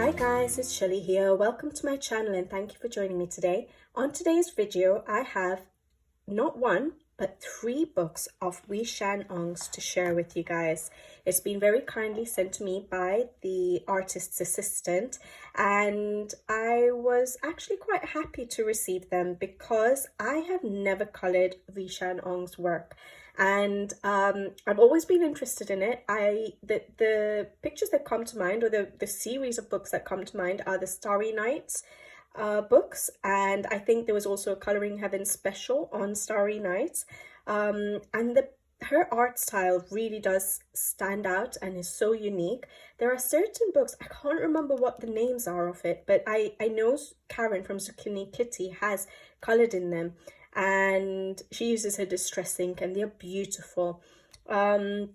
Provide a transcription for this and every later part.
Hi guys, it's Shelly here. Welcome to my channel and thank you for joining me today. On today's video, I have not one, but 3 books of Wheeshan Ong's to share with you guys. It's been very kindly sent to me by the artist's assistant, and I was actually quite happy to receive them because I have never colored Wheeshan Ong's work. And I've always been interested in it. The pictures that come to mind, or the series of books that come to mind, are the Starry Nights books, and I think there was also a Colouring Heaven special on Starry Nights, and her art style really does stand out and is so unique. There are certain books, I can't remember what the names are of it, but I know Karen from Zucchini Kitty has coloured in them, and she uses her distress ink and they're beautiful. But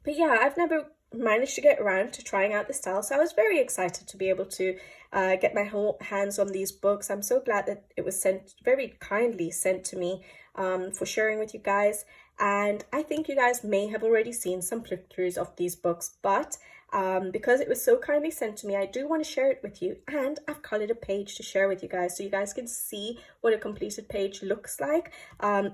yeah, I've never managed to get around to trying out the style, so I was very excited to be able to get my hands on these books. I'm so glad that it was very kindly sent to me for sharing with you guys. And I think you guys may have already seen some flip-throughs of these books, but because it was so kindly sent to me, I do want to share it with you, and I've colored a page to share with you guys so you guys can see what a completed page looks like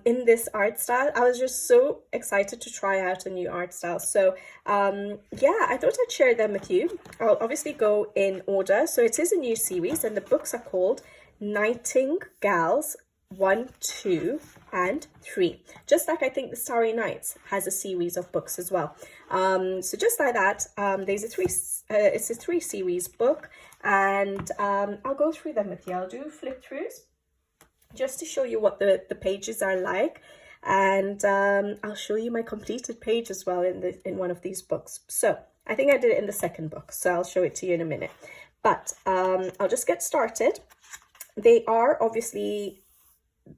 in this art style. I was just so excited to try out a new art style, so yeah, I thought I'd share them with you. I'll obviously go in order. So it is a new series and the books are called Nightingales 1, 2 and 3, just like I think the Starry Nights has a series of books as well. So just like that, it's a 3 series book, and I'll go through them with you. I'll do flip throughs just to show you what the pages are like, and I'll show you my completed page as well in one of these books. So I think I did it in the second book, so I'll show it to you in a minute, but I'll just get started. They are obviously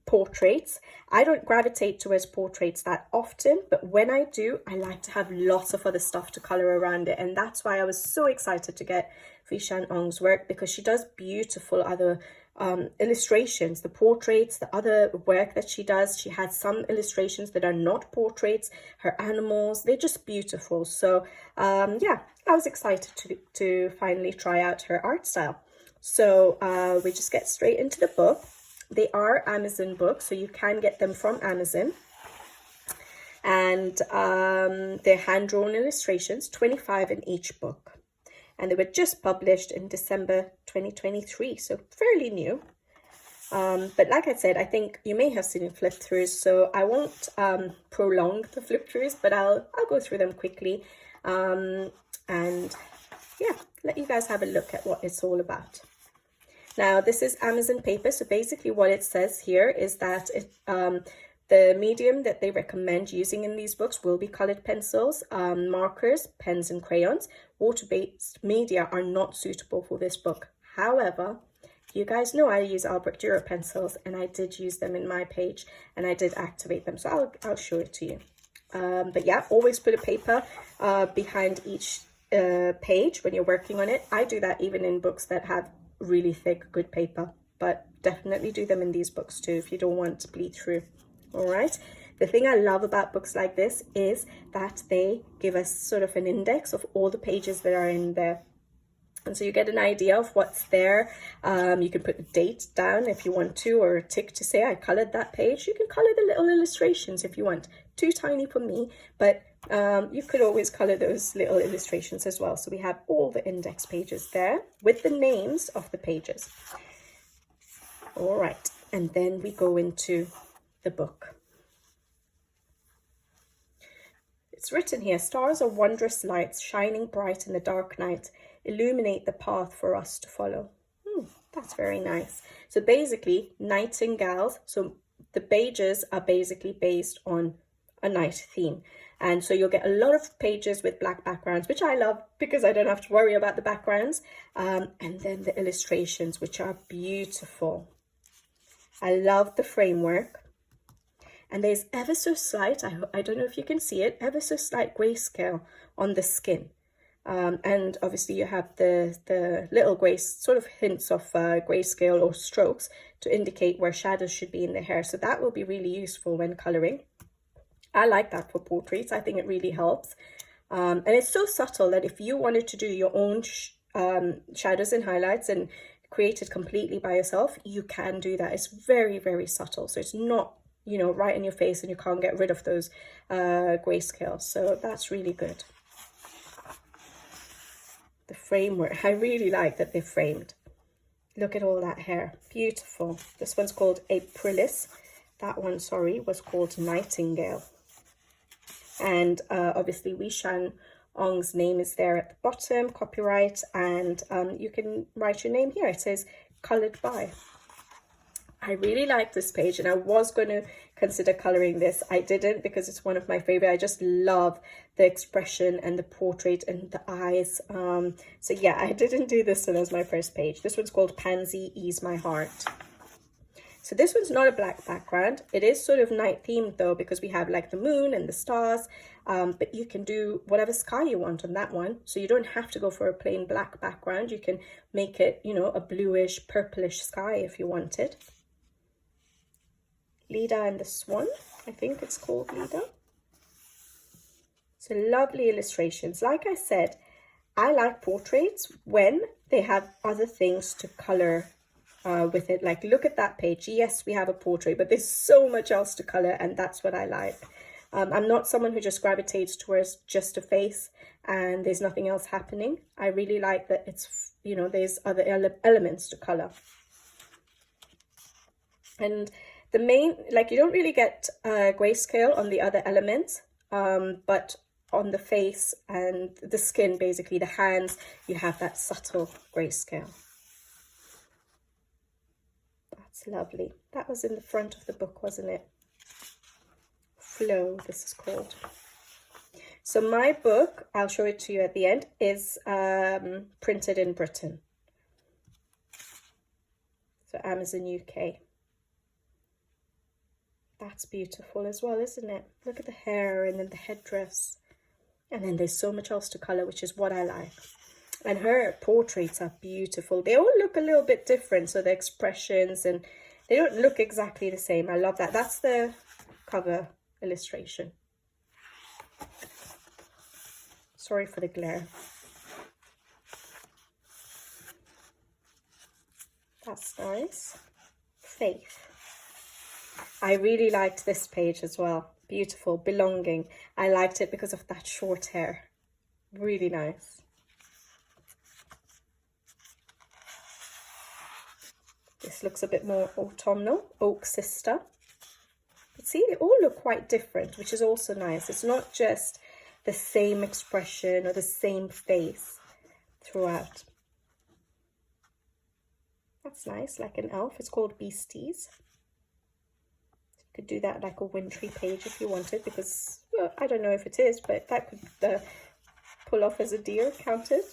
portraits. I don't gravitate towards portraits that often, but when I do, I like to have lots of other stuff to color around it, and that's why I was so excited to get Wheeshan Ong's work, because she does beautiful other illustrations. The portraits, the other work that she does, she has some illustrations that are not portraits, her animals, they're just beautiful. So yeah, I was excited to finally try out her art style. So we just get straight into the book. They are Amazon books, so you can get them from Amazon. And they're hand-drawn illustrations, 25 in each book. And they were just published in December 2023, so fairly new. But like I said, I think you may have seen flip-throughs, so I won't prolong the flip-throughs, but I'll go through them quickly. And yeah, let you guys have a look at what it's all about. Now, this is Amazon paper, so basically what it says here is that the medium that they recommend using in these books will be colored pencils, markers, pens and crayons. Water-based media are not suitable for this book. However, you guys know I use Albrecht Dürer pencils, and I did use them in my page, and I did activate them, so I'll show it to you. But yeah, always put a paper behind each page when you're working on it. I do that even in books that have really thick, good paper, but definitely do them in these books too if you don't want to bleed through. All right, the thing I love about books like this is that they give us sort of an index of all the pages that are in there, and so you get an idea of what's there. You can put a date down if you want to, or a tick to say I colored that page. You can color the little illustrations if you want. Too tiny for me, but you could always color those little illustrations as well. So we have all the index pages there with the names of the pages. All right, and then we go into the book. It's written here, stars are wondrous lights shining bright in the dark night, illuminate the path for us to follow. That's very nice. So basically, nightingales, so the pages are basically based on a night theme, and so you'll get a lot of pages with black backgrounds, which I love because I don't have to worry about the backgrounds, and then the illustrations, which are beautiful. I love the framework, and there's ever so slight, I don't know if you can see it, ever so slight grayscale on the skin, and obviously you have the little sort of hints of grayscale or strokes to indicate where shadows should be in the hair, so that will be really useful when coloring. I like that for portraits. I think it really helps. And it's so subtle that if you wanted to do your own shadows and highlights and create it completely by yourself, you can do that. It's very, very subtle. So it's not, you know, right in your face and you can't get rid of those grayscales. So that's really good. The framework, I really like that they're framed. Look at all that hair, beautiful. This one's called Aprilis. That one, sorry, was called Nightingale. And obviously Wheeshan Ong's name is there at the bottom, copyright, and you can write your name here. It says colored by. I really like this page, and I was going to consider coloring this. I didn't because it's one of my favorite. I just love the expression and the portrait and the eyes. So yeah, I didn't do this one as my first page. This one's called Pansy Ease My Heart. So this one's not a black background. It is sort of night themed though, because we have like the moon and the stars, but you can do whatever sky you want on that one. So you don't have to go for a plain black background. You can make it, you know, a bluish, purplish sky if you wanted. Lida and the Swan, I think it's called Lida. So lovely illustrations. Like I said, I like portraits when they have other things to color with it. Like, look at that page. Yes, we have a portrait, but there's so much else to color, and that's what I like. I'm not someone who just gravitates towards just a face and there's nothing else happening. I really like that it's, you know, there's other elements to color. And the main, like, you don't really get grayscale on the other elements, but on the face and the skin, basically the hands, you have that subtle grayscale. That's lovely. That was in the front of the book, wasn't it? Flow, this is called. So my book, I'll show it to you at the end, is printed in Britain. So Amazon UK. That's beautiful as well, isn't it? Look at the hair and then the headdress. And then there's so much else to color, which is what I like. And her portraits are beautiful. They all look a little bit different. So the expressions, and they don't look exactly the same. I love that. That's the cover illustration. Sorry for the glare. That's nice. Faith. I really liked this page as well. Beautiful. Belonging. I liked it because of that short hair. Really nice. This looks a bit more autumnal. Oak Sister. But see, they all look quite different, which is also nice. It's not just the same expression or the same face throughout. That's nice, like an elf. It's called Beasties. You could do that like a wintry page if you wanted, because, well, I don't know if it is, but that could pull off as a deer, counted.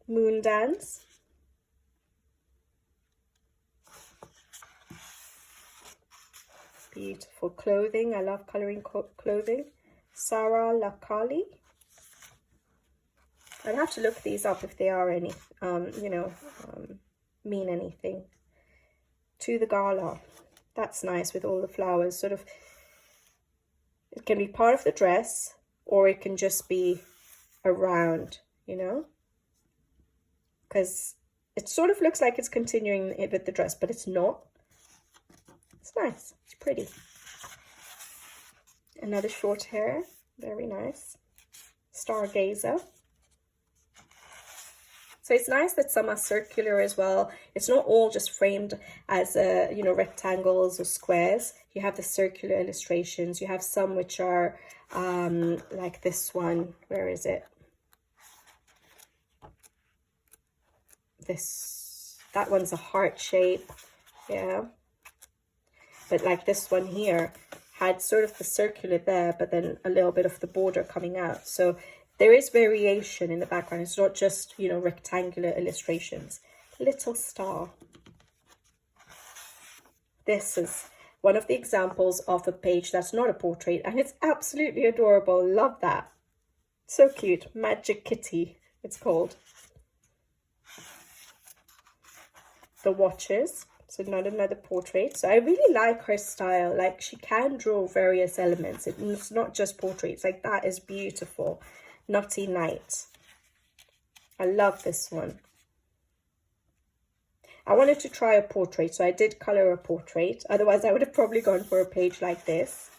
Moon Dance. Beautiful clothing. I love colouring clothing. Sarah Lakali. I'd have to look these up if they are any, mean anything. To the Gala. That's nice with all the flowers. Sort of, it can be part of the dress or it can just be around, you know, because it sort of looks like it's continuing it with the dress, but it's not. It's nice. It's pretty. Another short hair. Very nice. Stargazer. So it's nice that some are circular as well. It's not all just framed as, rectangles or squares. You have the circular illustrations. You have some which are like this one. Where is it? That one's a heart shape. Yeah. But like this one here had sort of the circular there, but then a little bit of the border coming out. So there is variation in the background. It's not just, rectangular illustrations. Little star. This is one of the examples of a page that's not a portrait, and it's absolutely adorable. Love that. So cute. Magic Kitty, it's called. The Watchers. So not another portrait. So I really like her style. Like, she can draw various elements. It's not just portraits. Like, that is beautiful. Naughty Night. I love this one. I wanted to try a portrait, so I did color a portrait. Otherwise, I would have probably gone for a page like this.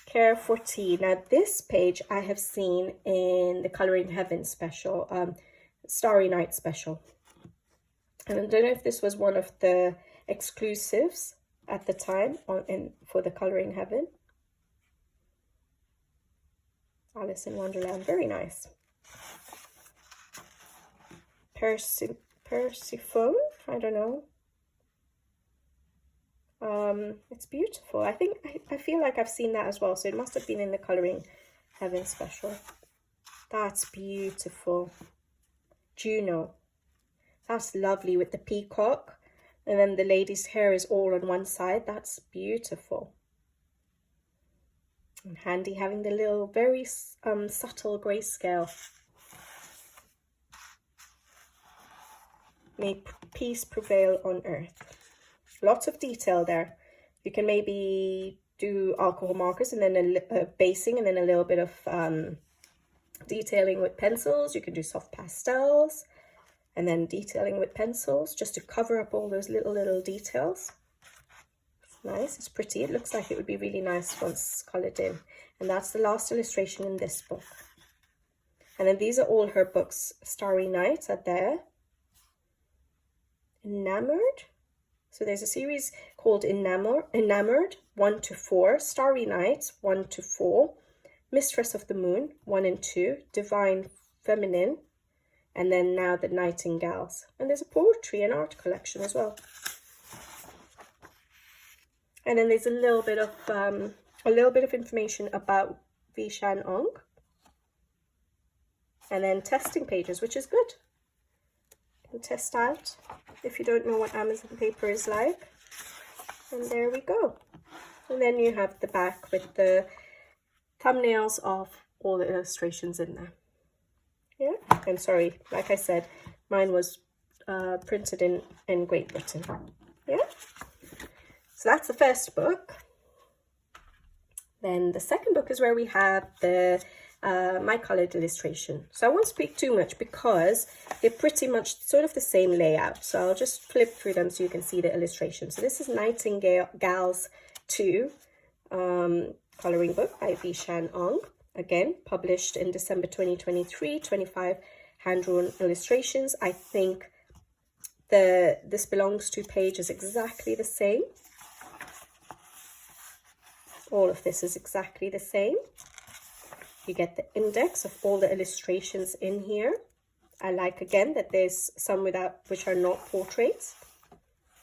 Care for Tea. Now, this page I have seen in the Colouring Heaven special, Starry Night special. And I don't know if this was one of the exclusives at the time for the Colouring Heaven. Alice in Wonderland, very nice. Persephone, I don't know. It's beautiful. I feel like I've seen that as well, so it must have been in the Colouring Heaven special. That's beautiful. Juno. That's lovely with the peacock, and then the lady's hair is all on one side. That's beautiful. And handy having the little very subtle grayscale. May peace prevail on earth. Lots of detail there. You can maybe do alcohol markers and then a basing and then a little bit of detailing with pencils. You can do soft pastels and then detailing with pencils just to cover up all those little details. It's nice, it's pretty. It looks like it would be really nice once coloured in. And that's the last illustration in this book. And then these are all her books. Starry Night are there. Enamored. So there's a series called Enamored 1 to 4, Starry Night 1 to 4, Mistress of the Moon 1 and 2, Divine Feminine, and then now the Nightingales. And there's a poetry and art collection as well. And then there's a little bit of information about Wheeshan Ong, and then testing pages, which is good. You can test out if you don't know what Amazon paper is like. And there we go. And then you have the back with the thumbnails of all the illustrations in there. Yeah, and sorry, like I said, mine was printed in Great Britain. Yeah, so that's the first book. Then the second book is where we have the my coloured illustration. So I won't speak too much because they're pretty much sort of the same layout. So I'll just flip through them so you can see the illustration. So this is Nightingales 2 colouring book by Wheeshan Ong. Again, published in December 2023, 25 hand-drawn illustrations. I think this belongs to page is exactly the same. All of this is exactly the same. You get the index of all the illustrations in here. I like again that there's some which are not portraits.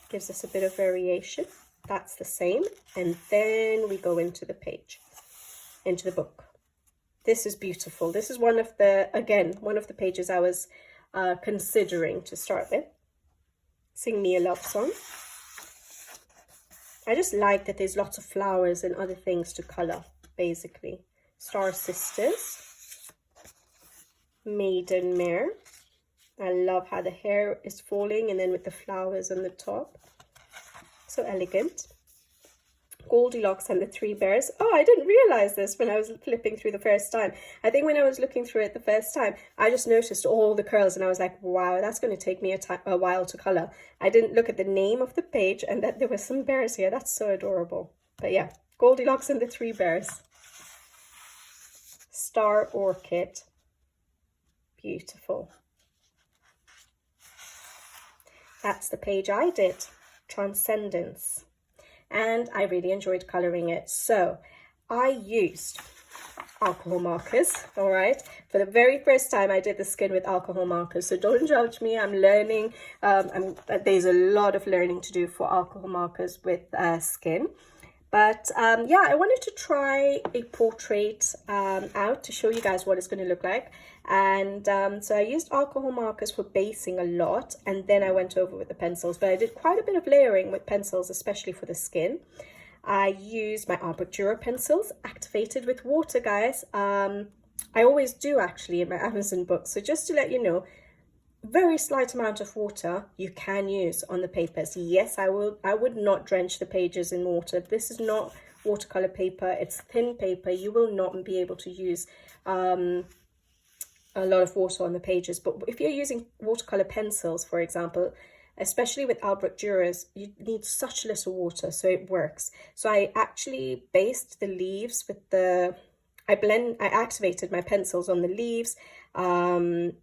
Gives us a bit of variation. That's the same. And then we go into the page, into the book. This is beautiful. This is one of the pages I was considering to start with. Sing Me a Love Song. I just like that there's lots of flowers and other things to colour, basically. Star Sisters, Maiden Mare. I love how the hair is falling and then with the flowers on the top. So elegant. Goldilocks and the Three Bears. Oh, I didn't realize this when I was flipping through the first time. I think when I was looking through it the first time, I just noticed all the curls and I was like, wow, that's going to take me a while to colour. I didn't look at the name of the page and that there were some bears here. That's so adorable. But yeah, Goldilocks and the Three Bears. Star Orchid. Beautiful. That's the page I did. Transcendence. And I really enjoyed colouring it. So I used alcohol markers, all right? For the very first time, I did the skin with alcohol markers. So don't judge me. I'm learning. There's a lot of learning to do for alcohol markers with skin. But yeah, I wanted to try a portrait out to show you guys what it's going to look like. And so I used alcohol markers for basing a lot, and then I went over with the pencils. But I did quite a bit of layering with pencils, especially for the skin. I used my Arbordura pencils, activated with water, guys. I always do, actually, in my Amazon books. So just to let you know, very slight amount of water you can use on the papers. Yes, I would not drench the pages in water. This is not watercolor paper. It's thin paper. You will not be able to use a lot of water on the pages. But if you're using watercolor pencils, for example, especially with Albrecht Dürers, you need such little water, so it works. So I actually based the leaves with the, I activated my pencils on the leaves, and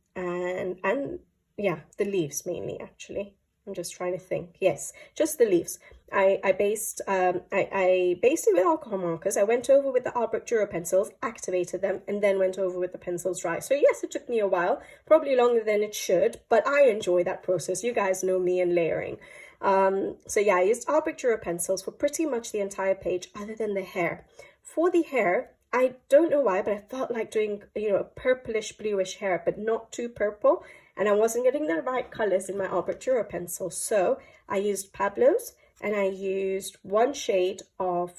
yeah, the leaves mainly, actually. I'm just trying to think. Yes, just the leaves. I based it with alcohol markers. I went over with the Albrecht Dürer pencils, activated them, and then went over with the pencils dry. So yes, it took me a while, probably longer than it should, but I enjoy that process. You guys know me and layering. So yeah, I used Albrecht Dürer pencils for pretty much the entire page, other than the hair. For the hair, I don't know why, but I felt like doing, you know, a purplish bluish hair, but not too purple. And I wasn't getting the right colors in my Albrecht Dürer pencil. So I used Pablo's, and I used one shade of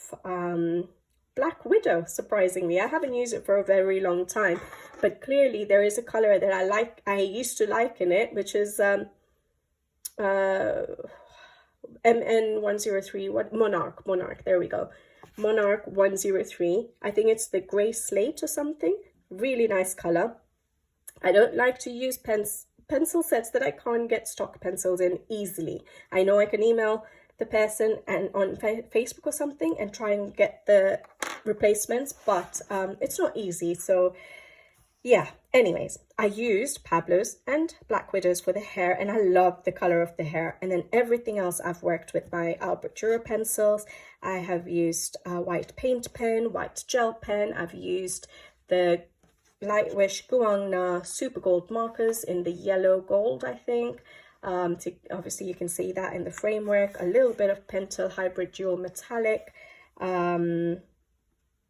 Black Widow, surprisingly. I haven't used it for a very long time, but clearly there is a color that I like, I used to like in it, which is MN103, what, Monarch, there we go. Monarch 103. I think it's the gray slate or something. Really nice color. I don't like to use pencil sets that I can't get stock pencils in easily. I know I can email the person and on Facebook or something and try and get the replacements, but it's not easy. So yeah, anyways, I used Pablo's and Black Widows for the hair, and I love the color of the hair. And then everything else I've worked with my Albrecht Dürer pencils. I have used a white paint pen, white gel pen. I've used the Lightwish Guangna Super Gold markers in the yellow gold, I think. Obviously you can see that in the framework. A little bit of Pentel Hybrid Dual Metallic.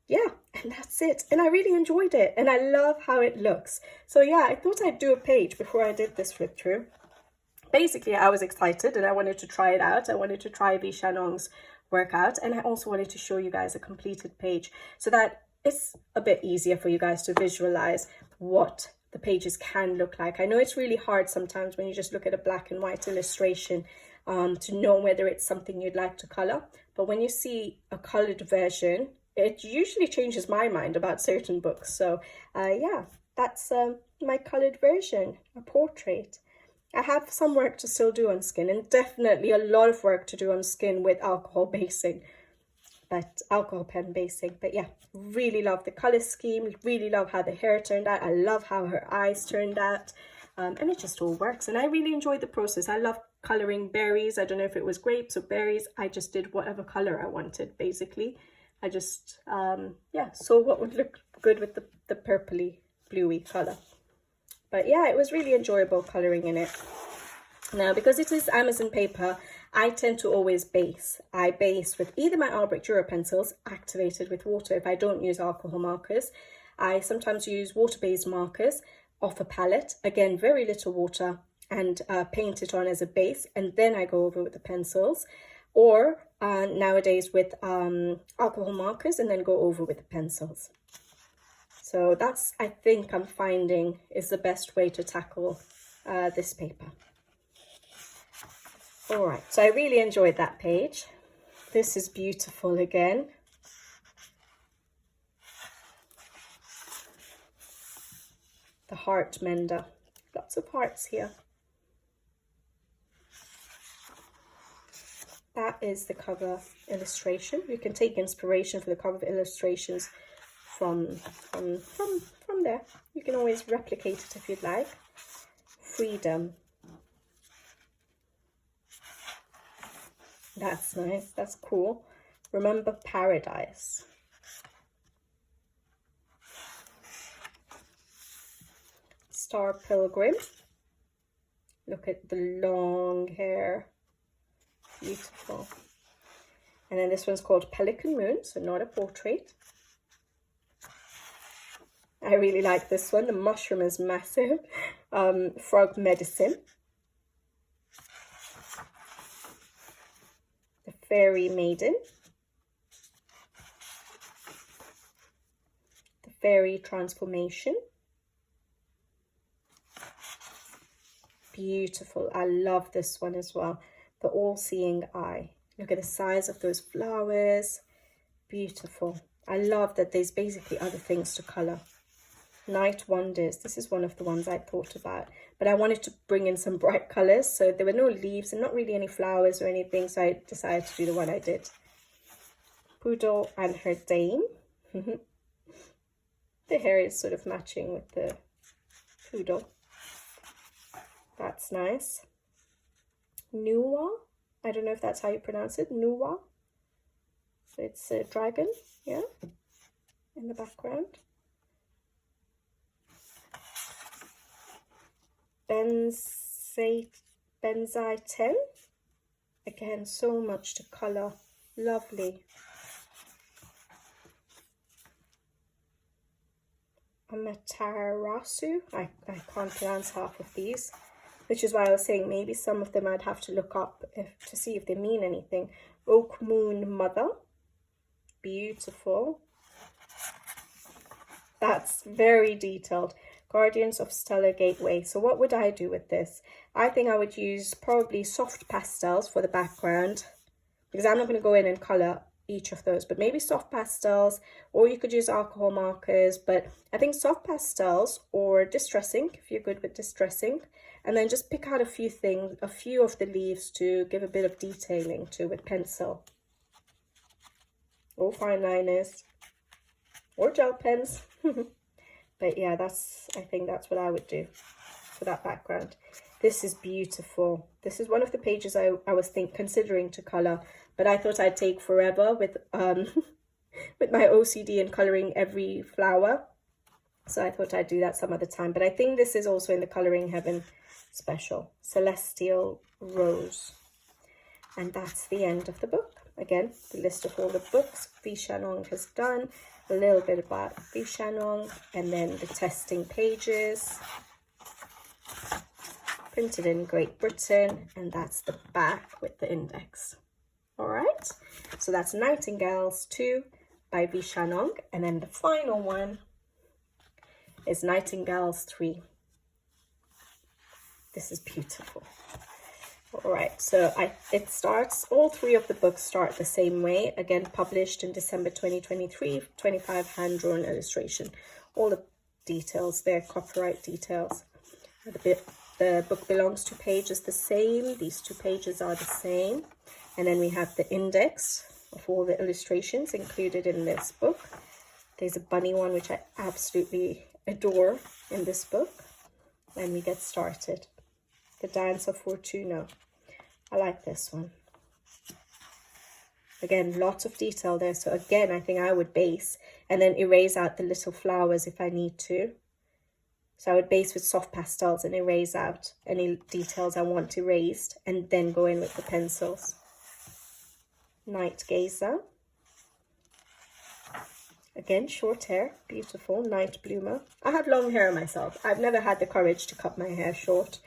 Yeah, and that's it. And I really enjoyed it, and I love how it looks. So yeah, I thought I'd do a page before I did this flip through. Basically, I was excited and I wanted to try it out. I wanted to try Wheeshan Ong's work out, and I also wanted to show you guys a completed page so that it's a bit easier for you guys to visualize what the pages can look like. I know it's really hard sometimes when you just look at a black and white illustration to know whether it's something you'd like to color, but when you see a colored version, it usually changes my mind about certain books. So yeah, that's my colored version, a portrait. I have some work to still do on skin, and definitely a lot of work to do on skin with alcohol basing, but alcohol pen basing. But yeah, really love the color scheme, really love how the hair turned out. I love how her eyes turned out, and it just all works. And I really enjoyed the process. I love coloring berries. I don't know if it was grapes or berries. I just did whatever color I wanted, basically. I just, yeah, saw what would look good with the purpley, bluey color. But yeah, it was really enjoyable coloring in it. Now, because it is Amazon paper, I tend to always base. I base with either my Albrecht Dürer pencils activated with water if I don't use alcohol markers. I sometimes use water-based markers off a palette, again, very little water, and paint it on as a base, and then I go over with the pencils. Or nowadays with alcohol markers and then go over with the pencils. So that's, I think I'm finding, is the best way to tackle this paper. All right, so I really enjoyed that page. This is beautiful again. The heart mender, lots of hearts here. That is the cover illustration. You can take inspiration for the cover illustrations from there. You can always replicate it if you'd like. Freedom. That's nice. That's cool. Remember Paradise. Star Pilgrim. Look at the long hair. Beautiful. And then this one's called Pelican Moon, so not a portrait. I really like this one. The mushroom is massive. Frog Medicine. The Fairy Maiden. The Fairy Transformation. Beautiful. I love this one as well. The All-Seeing Eye. Look at the size of those flowers. Beautiful. I love that there's basically other things to color. Night Wonders. This is one of the ones I thought about, but I wanted to bring in some bright colors, so there were no leaves and not really any flowers or anything, so I decided to do the one I did. Poodle and her dame. The hair is sort of matching with the poodle. That's nice. Nuwa. I don't know if that's how you pronounce it. Nuwa. So it's a dragon, yeah, in the background. Benzai 10. Again, so much to color. Lovely. Amaterasu. I can't pronounce half of these, which is why I was saying maybe some of them I'd have to look up to see if they mean anything. Oak Moon Mother. Beautiful. That's very detailed. Guardians of Stellar Gateway. So what would I do with this? I think I would use probably soft pastels for the background, because I'm not going to go in and color each of those, but maybe soft pastels, or you could use alcohol markers, but I think soft pastels or distress ink if you're good with distress ink, and then just pick out a few things, a few of the leaves to give a bit of detailing to with pencil, or fine liners, or gel pens. But yeah, I think that's what I would do for that background. This is beautiful. This is one of the pages I was considering to color, but I thought I'd take forever with with my OCD and coloring every flower. So I thought I'd do that some other time. But I think this is also in the Coloring Heaven special. Celestial Rose. And that's the end of the book. Again, the list of all the books Wheeshan Ong has done. A little bit about Wheeshan Ong, and then the testing pages. Printed in Great Britain, and that's the back with the index. All right, so that's Nightingales 2 by Wheeshan Ong, and then the final one is Nightingales 3. This is beautiful. All right, so all three of the books start the same way. Again, published in December 2023, 25 hand-drawn illustration. All the details there, copyright details. The book belongs to page is the same. These two pages are the same. And then we have the index of all the illustrations included in this book. There's a bunny one, which I absolutely adore in this book. And we get started. The Dance of Fortuna. I like this one. Again, lots of detail there. So again, I think I would base and then erase out the little flowers if I need to. So I would base with soft pastels and erase out any details I want erased, and then go in with the pencils. Night Gazer. Again, short hair, beautiful. Night Bloomer. I have long hair myself. I've never had the courage to cut my hair short.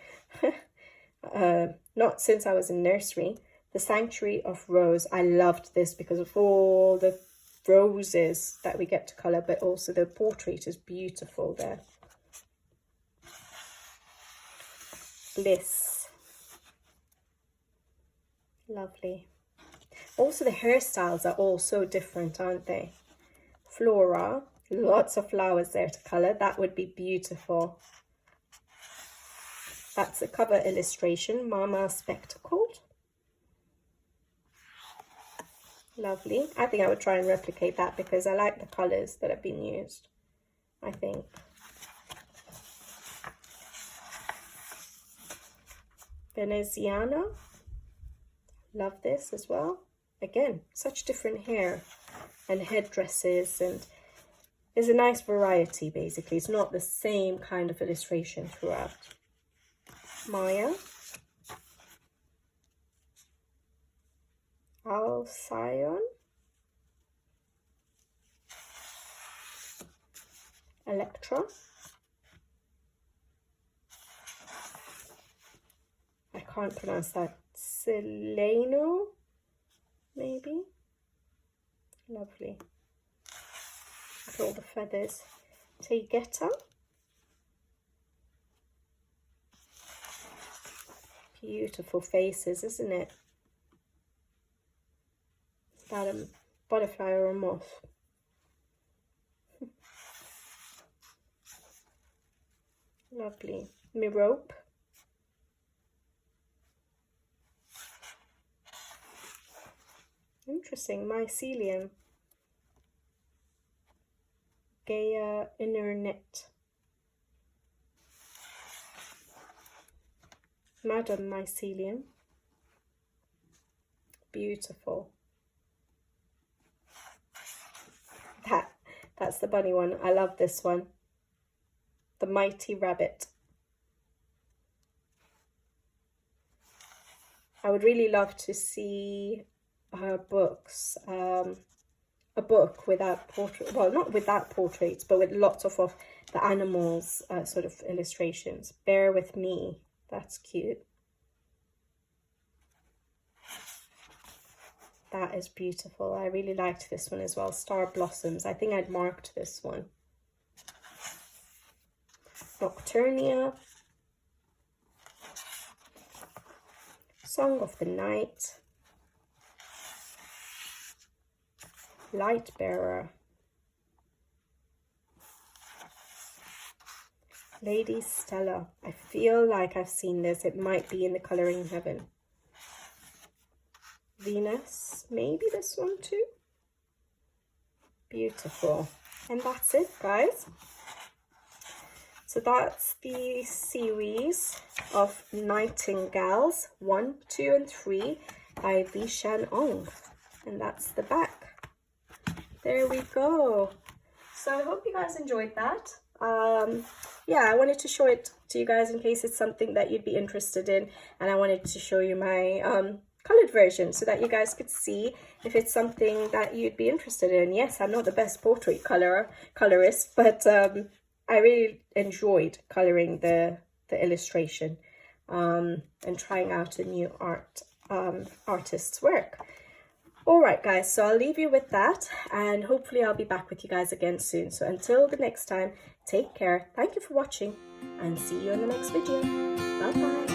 Not since I was in nursery. The Sanctuary of Rose. I loved this because of all the roses that we get to colour, but also the portrait is beautiful there. Bliss. Lovely. Also, the hairstyles are all so different, aren't they? Flora. Lots of flowers there to colour. That would be beautiful. That's a cover illustration. Mama Spectacled. Lovely. I think I would try and replicate that because I like the colours that have been used, I think. Veneziana. Love this as well. Again, such different hair and headdresses, and there's a nice variety basically. It's not the same kind of illustration throughout. Maya. Alcyon. Electra. I can't pronounce that. Seleno, maybe. Lovely. With all the feathers. Tegeta. Beautiful faces, isn't it? Is that a butterfly or a moth? Lovely. Mirope. Interesting. Mycelium. Gaia inner knit. Madam Mycelium. Beautiful. That's the bunny one. I love this one. The Mighty Rabbit. I would really love to see her books. A book without portrait, well, not without portraits, but with lots of the animals sort of illustrations. Bear with me. That's cute. That is beautiful. I really liked this one as well. Star Blossoms. I think I'd marked this one. Nocturnia. Song of the Night. Light Bearer. Lady Stella. I feel like I've seen this. It might be in the Colouring Heaven. Venus. Maybe this one too. Beautiful. And that's it, guys. So that's the series of Nightingales 1, 2 and 3 by Wheeshan Ong. And that's the back. There we go. So I hope you guys enjoyed that. Yeah, I wanted to show it to you guys in case it's something that you'd be interested in, and I wanted to show you my colored version so that you guys could see if it's something that you'd be interested in. Yes, I'm not the best portrait colorist, but I really enjoyed coloring the illustration and trying out a new artist's work. All right, guys, so I'll leave you with that, and hopefully I'll be back with you guys again soon. So until the next time, take care. Thank you for watching, and see you in the next video. Bye-bye.